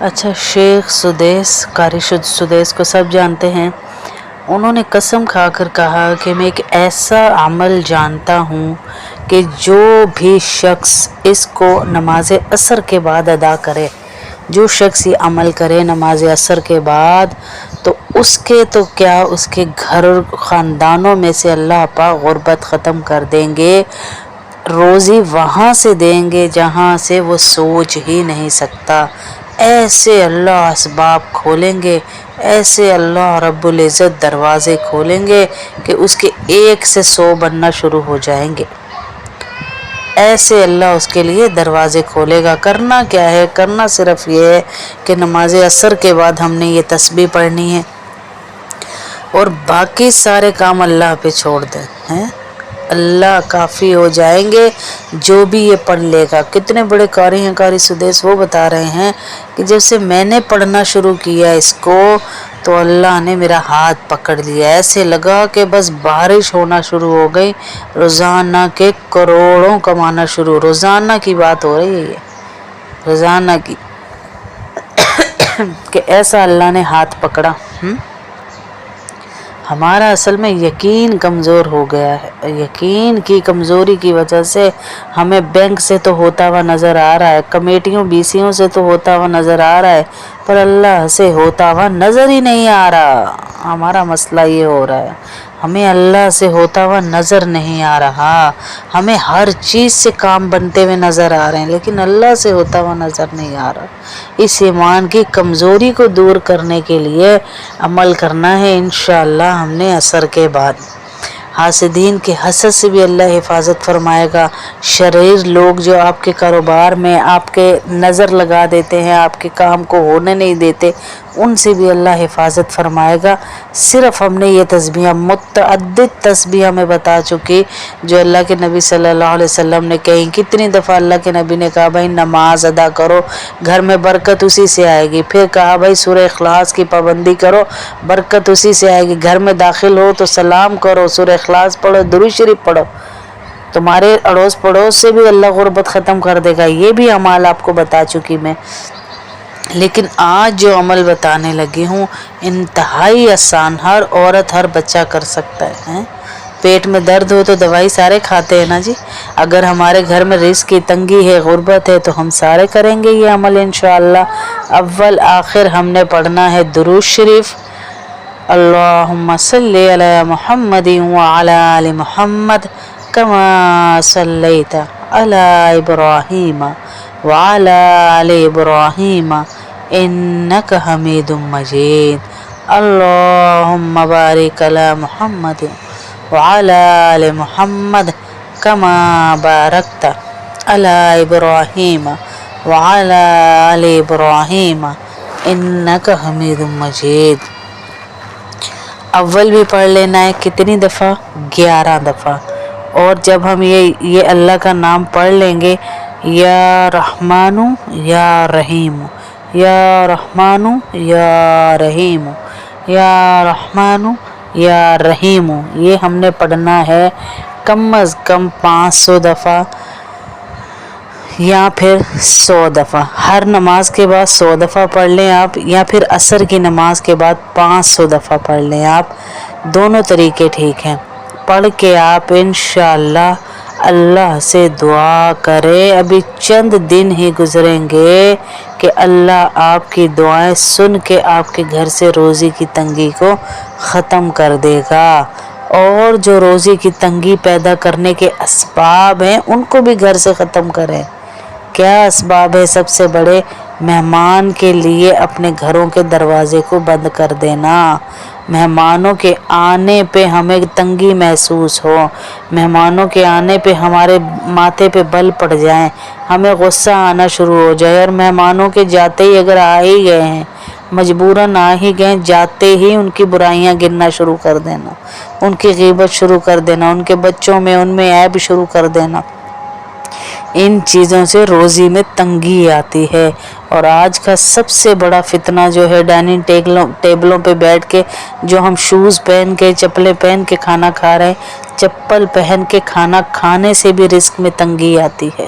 اچھا، شیخ سدیس، قاری سدیس کو سب جانتے ہیں. انہوں نے قسم کھا کر کہا کہ میں ایک ایسا عمل جانتا ہوں کہ جو بھی شخص اس کو نماز عصر کے بعد ادا کرے، جو شخص یہ عمل کرے نماز عصر کے بعد، تو اس کے تو کیا اس کے گھر خاندانوں میں سے اللہ پاک غربت ختم کر دیں گے، روزی وہاں سے دیں گے جہاں سے وہ سوچ ہی نہیں سکتا. ایسے اللہ اسباب کھولیں گے، ایسے اللہ رب العزت دروازے کھولیں گے کہ اس کے 1 سے 100 بننا شروع ہو جائیں گے. ایسے اللہ اس کے لیے دروازے کھولے گا. کرنا کیا ہے؟ کرنا صرف یہ ہے کہ نماز عصر کے بعد ہم نے یہ تسبیح پڑھنی ہے اور باقی سارے کام اللہ پہ چھوڑ دیں. اللہ کافی ہو جائیں گے جو بھی یہ پڑھ لے گا. کتنے بڑے قاری ہیں قاری سدیس، وہ بتا رہے ہیں کہ جب سے میں نے پڑھنا شروع کیا اس کو تو اللہ نے میرا ہاتھ پکڑ لیا. ایسے لگا کہ بس بارش ہونا شروع ہو گئی، روزانہ کے کروڑوں کمانا شروع. روزانہ کی بات ہو رہی ہے یہ، روزانہ کی، کہ ایسا اللہ نے ہاتھ پکڑا. ہمارا اصل میں یقین کمزور ہو گیا ہے. یقین کی کمزوری کی وجہ سے ہمیں بینک سے تو ہوتا ہوا نظر آ رہا ہے، کمیٹیوں بیسیوں سے تو ہوتا ہوا نظر آ رہا ہے، پر اللہ سے ہوتا ہوا نظر ہی نہیں آ رہا. ہمارا مسئلہ یہ ہو رہا ہے، ہمیں اللہ سے ہوتا ہوا نظر نہیں آ رہا. ہمیں ہر چیز سے کام بنتے ہوئے نظر آ رہے ہیں لیکن اللہ سے ہوتا ہوا نظر نہیں آ رہا. اس ایمان کی کمزوری کو دور کرنے کے لیے عمل کرنا ہے انشاءاللہ ہم نے عصر کے بعد. حاسدین کے حسد سے بھی اللہ حفاظت فرمائے گا. شریر لوگ جو آپ کے کاروبار میں آپ کے نظر لگا دیتے ہیں، آپ کے کام کو ہونے نہیں دیتے، ان سے بھی اللہ حفاظت فرمائے گا. صرف ہم نے یہ تسبیحیں، متعدد تسبیحیں میں بتا چکی جو اللہ کے نبی صلی اللہ علیہ وسلم نے کہیں. کتنی دفعہ اللہ کے نبی نے کہا بھائی نماز ادا کرو، گھر میں برکت اسی سے آئے گی. پھر کہا بھائی سورہ اخلاص کی پابندی کرو، برکت اسی سے آئے گی. گھر میں داخل ہو تو سلام کرو، سورہ اخلاص پڑھو، درود شریف پڑھو، تمہارے اڑوس پڑوس سے بھی اللہ غربت ختم کر دے گا. یہ بھی اعمال آپ کو بتا چکی میں. لیکن آج جو عمل بتانے لگی ہوں انتہائی آسان، ہر عورت ہر بچہ کر سکتا ہے. پیٹ میں درد ہو تو دوائی سارے کھاتے ہیں نا جی. اگر ہمارے گھر میں رزق کی تنگی ہے، غربت ہے، تو ہم سارے کریں گے یہ عمل انشاءاللہ. اول آخر ہم نے پڑھنا ہے درود شریف. اللہم صلی علی محمد وعلی آل محمد کما صلیت علی ابراہیم وعلی آل ابراہیم انک حمید مجید. اللہم بارک علی محمد وعلی آل محمد کما بارکت علی ابراہیم وعلی آل ابراہیم انک حمید مجید. اول بھی پڑھ لینا ہے. کتنی دفعہ؟ 11 دفعہ. اور جب ہم یہ اللہ کا نام پڑھ لیں گے، یا رحمان یا رحیم، یا رحمان یا رحیم، یا رحمان یا رحیم، یہ ہم نے پڑھنا ہے کم از کم 500 دفعہ یا پھر 100 دفعہ. ہر نماز کے بعد 100 دفعہ پڑھ لیں آپ، یا پھر عصر کی نماز کے بعد 500 دفعہ پڑھ لیں آپ. دونوں طریقے ٹھیک ہیں. پڑھ کے آپ انشاءاللہ اللہ سے دعا کریں. ابھی چند دن ہی گزریں گے کہ اللہ آپ کی دعائیں سن کے آپ کے گھر سے روزی کی تنگی کو ختم کر دے گا. اور جو روزی کی تنگی پیدا کرنے کے اسباب ہیں ان کو بھی گھر سے ختم کریں. کیا اسباب ہے؟ سب سے بڑے، مہمان کے لیے اپنے گھروں کے دروازے کو بند کر دینا. مہمانوں کے آنے پہ ہمیں تنگی محسوس ہو، مہمانوں کے آنے پہ ہمارے ماتھے پہ بل پڑ جائیں، ہمیں غصہ آنا شروع ہو جائے. اور مہمانوں کے جاتے ہی اگر آ ہی گئے ہیں، مجبوراً آ ہی گئے، جاتے ہی ان کی برائیاں گننا شروع کر دینا، ان کی غیبت شروع کر دینا، ان کے بچوں میں ان میں عیب شروع کر دینا. ان چیزوں سے روزی میں تنگی آتی ہے. اور آج کا سب سے بڑا فتنہ جو ہے، ڈائننگ ٹیبلوں پہ بیٹھ کے جو ہم شوز پہن کے، چپلیں پہن کے کھانا کھا رہے ہیں، چپل پہن کے کھانا کھانے سے بھی رزق میں تنگی آتی ہے.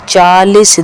40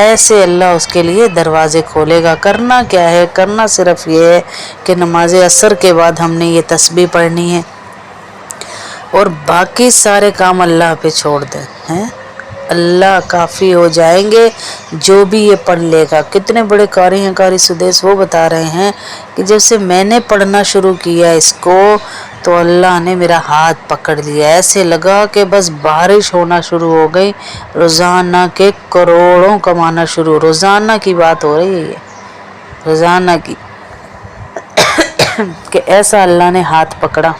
ایسے اللہ اس کے لیے دروازے کھولے گا۔ کرنا کیا ہے؟ کرنا صرف یہ ہے کہ نماز عصر کے بعد ہم نے یہ تسبیح پڑھنی ہے اور باقی سارے کام اللہ پہ چھوڑ دیں ہیں۔ اللہ کافی ہو جائیں گے جو بھی یہ پڑھ لے گا۔ کتنے بڑے قاری ہیں قاری سدیس، وہ بتا رہے ہیں کہ جب سے میں نے پڑھنا شروع کیا اس کو تو اللہ نے میرا ہاتھ پکڑ لیا، ایسے لگا کہ بس بارش ہونا شروع ہو گئی، روزانہ کے کروڑوں کمانا شروع، روزانہ کی بات ہو رہی ہے یہ، روزانہ کی کہ ایسا اللہ نے ہاتھ پکڑا۔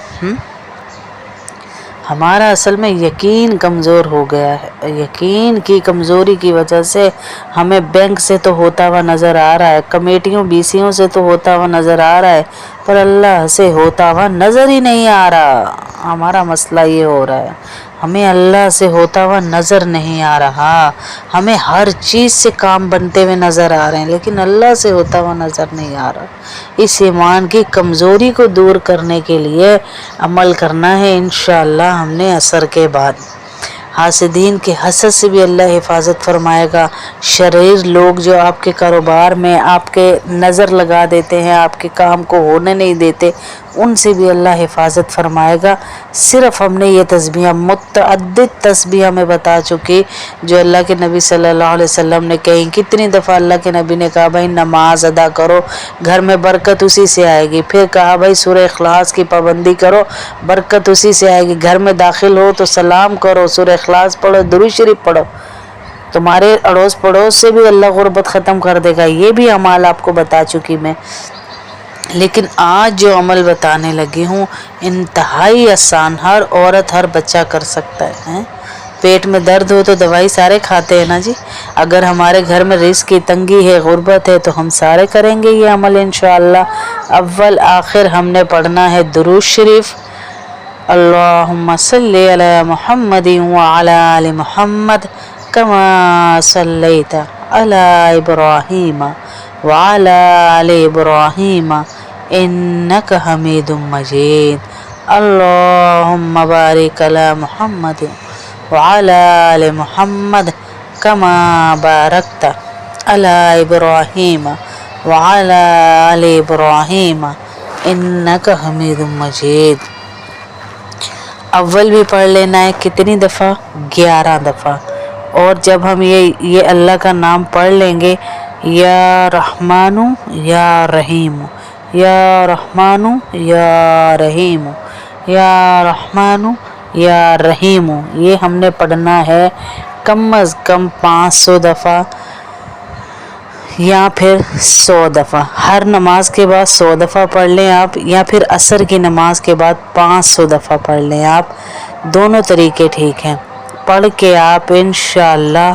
ہمارا اصل میں یقین کمزور ہو گیا ہے، یقین کی کمزوری کی وجہ سے ہمیں بینک سے تو ہوتا ہوا نظر آ رہا ہے، کمیٹیوں بیسیوں سے تو ہوتا ہوا نظر آ رہا ہے، پر اللہ سے ہوتا ہوا نظر ہی نہیں آ رہا۔ ہمارا مسئلہ یہ ہو رہا ہے، ہمیں اللہ سے ہوتا ہوا نظر نہیں آ رہا، ہمیں ہر چیز سے کام بنتے ہوئے نظر آ رہے ہیں لیکن اللہ سے ہوتا ہوا نظر نہیں آ رہا۔ اس ایمان کی کمزوری کو دور کرنے کے لیے عمل کرنا ہے انشاءاللہ ہم نے عصر کے بعد۔ حاسدین کے حسد سے بھی اللہ حفاظت فرمائے گا، شریر لوگ جو آپ کے کاروبار میں آپ کے نظر لگا دیتے ہیں، آپ کے کام کو ہونے نہیں دیتے، ان سے بھی اللہ حفاظت فرمائے گا۔ صرف ہم نے یہ تسبیح، متعدد تسبیح میں بتا چکی جو اللہ کے نبی صلی اللہ علیہ وسلم نے کہیں۔ کتنی دفعہ اللہ کے نبی نے کہا بھائی نماز ادا کرو، گھر میں برکت اسی سے آئے گی، پھر کہا بھائی سورہ اخلاص کی پابندی کرو، برکت اسی سے آئے گی، گھر میں داخل ہو تو سلام کرو، سورہ اخلاص پڑھو، درود شریف پڑھو، تمہارے اڑوس پڑوس سے بھی اللہ غربت ختم کر دے گا۔ یہ بھی اعمال آپ کو بتا چکی میں، لیکن آج جو عمل بتانے لگی ہوں انتہائی آسان، ہر عورت ہر بچہ کر سکتا ہے۔ پیٹ میں درد ہو تو دوائی سارے کھاتے ہیں نا جی، اگر ہمارے گھر میں رزق کی تنگی ہے، غربت ہے، تو ہم سارے کریں گے یہ عمل انشاءاللہ۔ اول آخر ہم نے پڑھنا ہے درود شریف، اللہم صلی علی محمد وعلی آل محمد کما صلیت علی ابراہیم وعلی آل ابراہیم انک حمید مجید، اللہم بارک علی محمد وعلی آل محمد کما بارکت علی ابراہیم وعلی آل ابراہیم انک حمید مجید۔ اول بھی پڑھ لینا ہے، کتنی دفعہ؟ 11 دفعہ۔ اور جب ہم یہ اللہ کا نام پڑھ لیں گے، یا رحمان یا رحیم، یا رحمان یا رحیم، یا رحمان یا رحیم، یہ ہم نے پڑھنا ہے کم از کم 500 دفعہ یا پھر 100 دفعہ۔ ہر نماز کے بعد 100 دفعہ پڑھ لیں آپ، یا پھر عصر کی نماز کے بعد 500 دفعہ پڑھ لیں آپ، دونوں طریقے ٹھیک ہیں۔ پڑھ کے آپ انشاءاللہ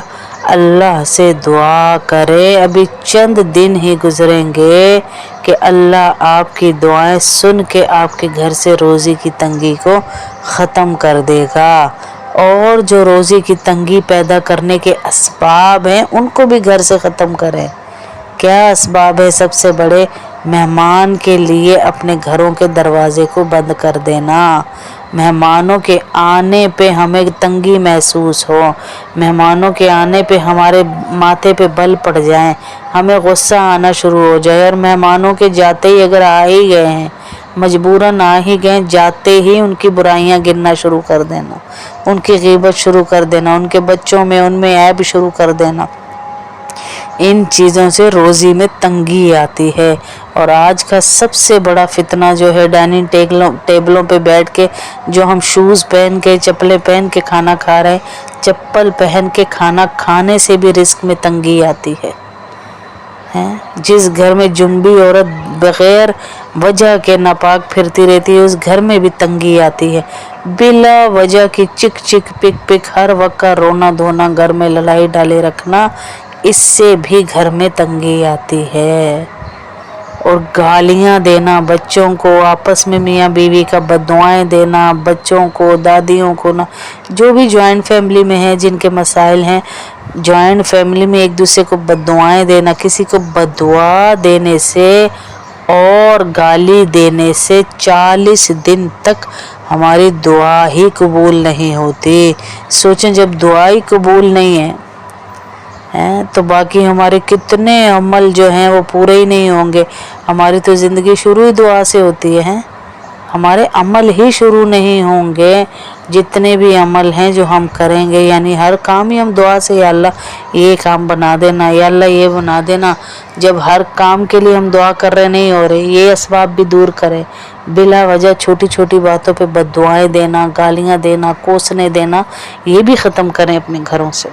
اللہ سے دعا کرے، ابھی چند دن ہی گزریں گے کہ اللہ آپ کی دعائیں سن کے آپ کے گھر سے روزی کی تنگی کو ختم کر دے گا، اور جو روزی کی تنگی پیدا کرنے کے اسباب ہیں ان کو بھی گھر سے ختم کریں۔ کیا اسباب ہے؟ سب سے بڑے، مہمان کے لیے اپنے گھروں کے دروازے کو بند کر دینا، مہمانوں کے آنے پہ ہمیں تنگی محسوس ہو، مہمانوں کے آنے پہ ہمارے ماتھے پہ بل پڑ جائیں، ہمیں غصہ آنا شروع ہو جائے، اور مہمانوں کے جاتے ہی اگر آ ہی گئے ہیں، مجبوراً آ ہی گئے، جاتے ہی ان کی برائیاں گننا شروع کر دینا، ان کی غیبت شروع کر دینا، ان کے بچوں میں ان میں عیب شروع کر دینا، ان چیزوں سے روزی میں تنگی آتی ہے۔ اور آج کا سب سے بڑا فتنہ جو ہے، ڈائننگ ٹیبلوں پہ بیٹھ کے جو ہم شوز پہن کے چپلیں پہن کے کھانا کھا رہے ہیں، چپل پہن کے کھانا کھانے سے بھی رزق میں تنگی آتی ہے۔ جس گھر میں جنبی عورت بغیر وجہ کے ناپاک پھرتی رہتی ہے، اس گھر میں بھی تنگی آتی ہے، بلا وجہ کی چک چک پک پک، ہر وقت کا رونا دھونا، گھر میں لڑائی ڈالے رکھنا، اس سے بھی گھر میں تنگی آتی ہے۔ اور گالیاں دینا بچوں کو، آپس میں میاں بیوی کا بد دعائیں دینا بچوں کو، دادیوں کو، جو بھی جوائنٹ فیملی میں ہیں جن کے مسائل ہیں، جوائنٹ فیملی میں ایک دوسرے کو بد دعائیں دینا، کسی کو بد دعا دینے سے اور گالی دینے سے 40 دن تک ہماری دعا ہی قبول نہیں ہوتی۔ سوچیں جب دعا ہی قبول نہیں ہے ہیں تو باقی ہمارے کتنے عمل جو ہیں وہ پورے ہی نہیں ہوں گے. ہماری تو زندگی شروع ہی دعا سے ہوتی ہے. ہمارے عمل ہی شروع نہیں ہوں گے. جتنے بھی عمل ہیں جو ہم کریں گے، یعنی ہر کام ہی ہم دعا سے یا اللہ یہ کام بنا دینا، یا اللہ یہ بنا دینا. جب ہر کام کے لیے ہم دعا کر رہے نہیں ہو رہے، یہ اسباب بھی دور کرے. بلا وجہ چھوٹی چھوٹی باتوں پہ بد دعائیں دینا، گالیاں دینا، کوسنے دینا، یہ بھی ختم کریں اپنے گھروں سے.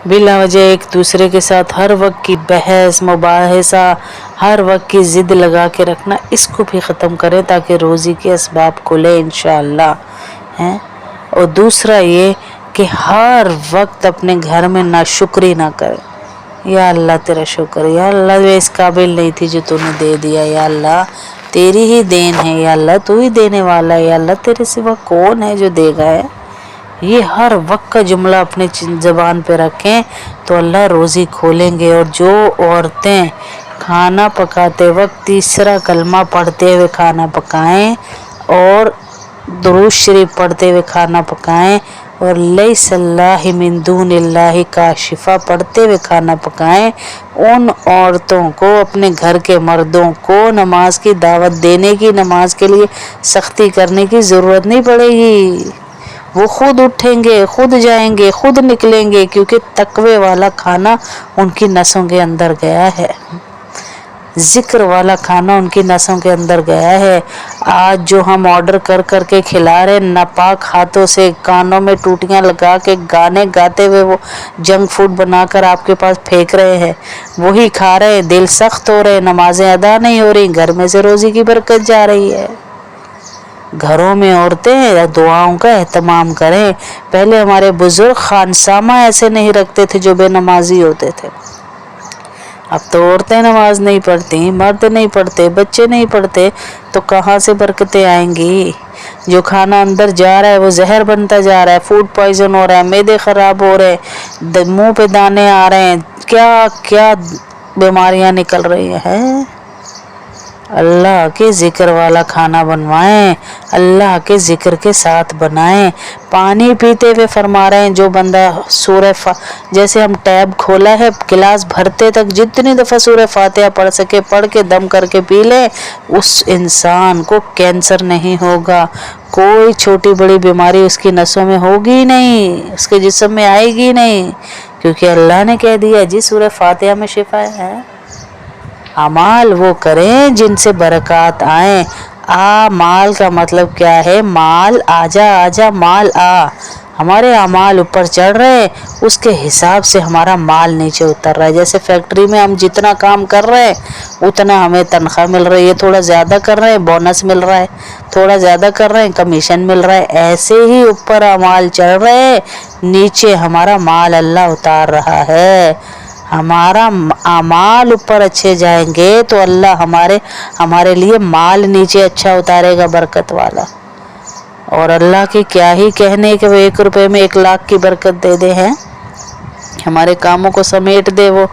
بلا وجہ ایک دوسرے کے ساتھ ہر وقت کی بحث مباحثہ، ہر وقت کی ضد لگا کے رکھنا، اس کو بھی ختم کریں تاکہ روزی کے اسباب کھلے انشاءاللہ. اور دوسرا یہ کہ ہر وقت اپنے گھر میں ناشکری نہ کرے. یا اللہ تیرا شکر، یا اللہ میں اس قابل نہیں تھی جو تو نے دے دیا، یا اللہ تیری ہی دین ہے، یا اللہ تو ہی دینے والا ہے، یا اللہ تیرے سوا کون ہے جو دے گا ہے. یہ ہر وقت کا جملہ اپنے زبان پہ رکھیں تو اللہ روزی کھولیں گے. اور جو عورتیں کھانا پکاتے وقت تیسرا کلمہ پڑھتے ہوئے کھانا پکائیں اور درود شریف پڑھتے ہوئے کھانا پکائیں اور لیس اللہ من دون اللہ کاشفہ پڑھتے ہوئے کھانا پکائیں، ان عورتوں کو، اپنے گھر کے مردوں کو نماز کی دعوت دینے کی، نماز کے لیے سختی کرنے کی ضرورت نہیں پڑے گی. وہ خود اٹھیں گے، خود جائیں گے، خود نکلیں گے، کیونکہ تقوی والا کھانا ان کی نسوں کے اندر گیا ہے، ذکر والا کھانا ان کی نسوں کے اندر گیا ہے. آج جو ہم آرڈر کر کر کے کھلا رہے ناپاک ہاتھوں سے، کانوں میں ٹوٹیاں لگا کے گانے گاتے ہوئے وہ جنک فوڈ بنا کر آپ کے پاس پھینک رہے ہیں، وہی کھا رہے، دل سخت ہو رہے، نمازیں ادا نہیں ہو رہی، گھر میں سے روزی کی برکت جا رہی ہے. گھروں میں عورتیں دعاؤں کا اہتمام کریں. پہلے ہمارے بزرگ خانسامہ ایسے نہیں رکھتے تھے جو بے نمازی ہوتے تھے. اب تو عورتیں نماز نہیں پڑھتی، مرد نہیں پڑھتے، بچے نہیں پڑھتے، تو کہاں سے برکتیں آئیں گی؟ جو کھانا اندر جا رہا ہے وہ زہر بنتا جا رہا ہے، فوڈ پوائزن ہو رہا ہے، معدے خراب ہو رہے ہیں، منہ پہ دانے آ رہے ہیں، کیا کیا بیماریاں نکل رہی ہیں. اللہ کے ذکر والا کھانا بنوائیں، اللہ کے ذکر کے ساتھ بنائیں. پانی پیتے ہوئے فرما رہے ہیں جو بندہ سورہ جیسے ہم ٹیب کھولا ہے، گلاس بھرتے تک جتنی دفعہ سورہ فاتحہ پڑھ سکے پڑھ کے دم کر کے پی لے، اس انسان کو کینسر نہیں ہوگا، کوئی چھوٹی بڑی بیماری اس کی نسوں میں ہوگی نہیں، اس کے جسم میں آئے گی نہیں، کیونکہ اللہ نے کہہ دیا جی سورہ فاتحہ میں شفا ہے. اعمال وہ کریں جن سے برکات آئیں. مال کا مطلب کیا ہے؟ مال آجا آجا مال آ. ہمارے اعمال اوپر چڑھ رہے، اس کے حساب سے ہمارا مال نیچے اتر رہا ہے. جیسے فیکٹری میں ہم جتنا کام کر رہے ہیں اتنا ہمیں تنخواہ مل رہی ہے، تھوڑا زیادہ کر رہے ہیں بونس مل رہا ہے، تھوڑا زیادہ کر رہے ہیں کمیشن مل رہا ہے. ایسے ہی اوپر اعمال چڑھ رہے، نیچے ہمارا مال اللہ اتار رہا ہے. ہمارا اعمال اوپر اچھے جائیں گے تو اللہ ہمارے لیے مال نیچے اچھا اتارے گا، برکت والا. اور اللہ کی کیا ہی کہنے کہ وہ 1 روپے میں 1 لاکھ کی برکت دے دے ہیں، ہمارے کاموں کو سمیٹ دے وہ.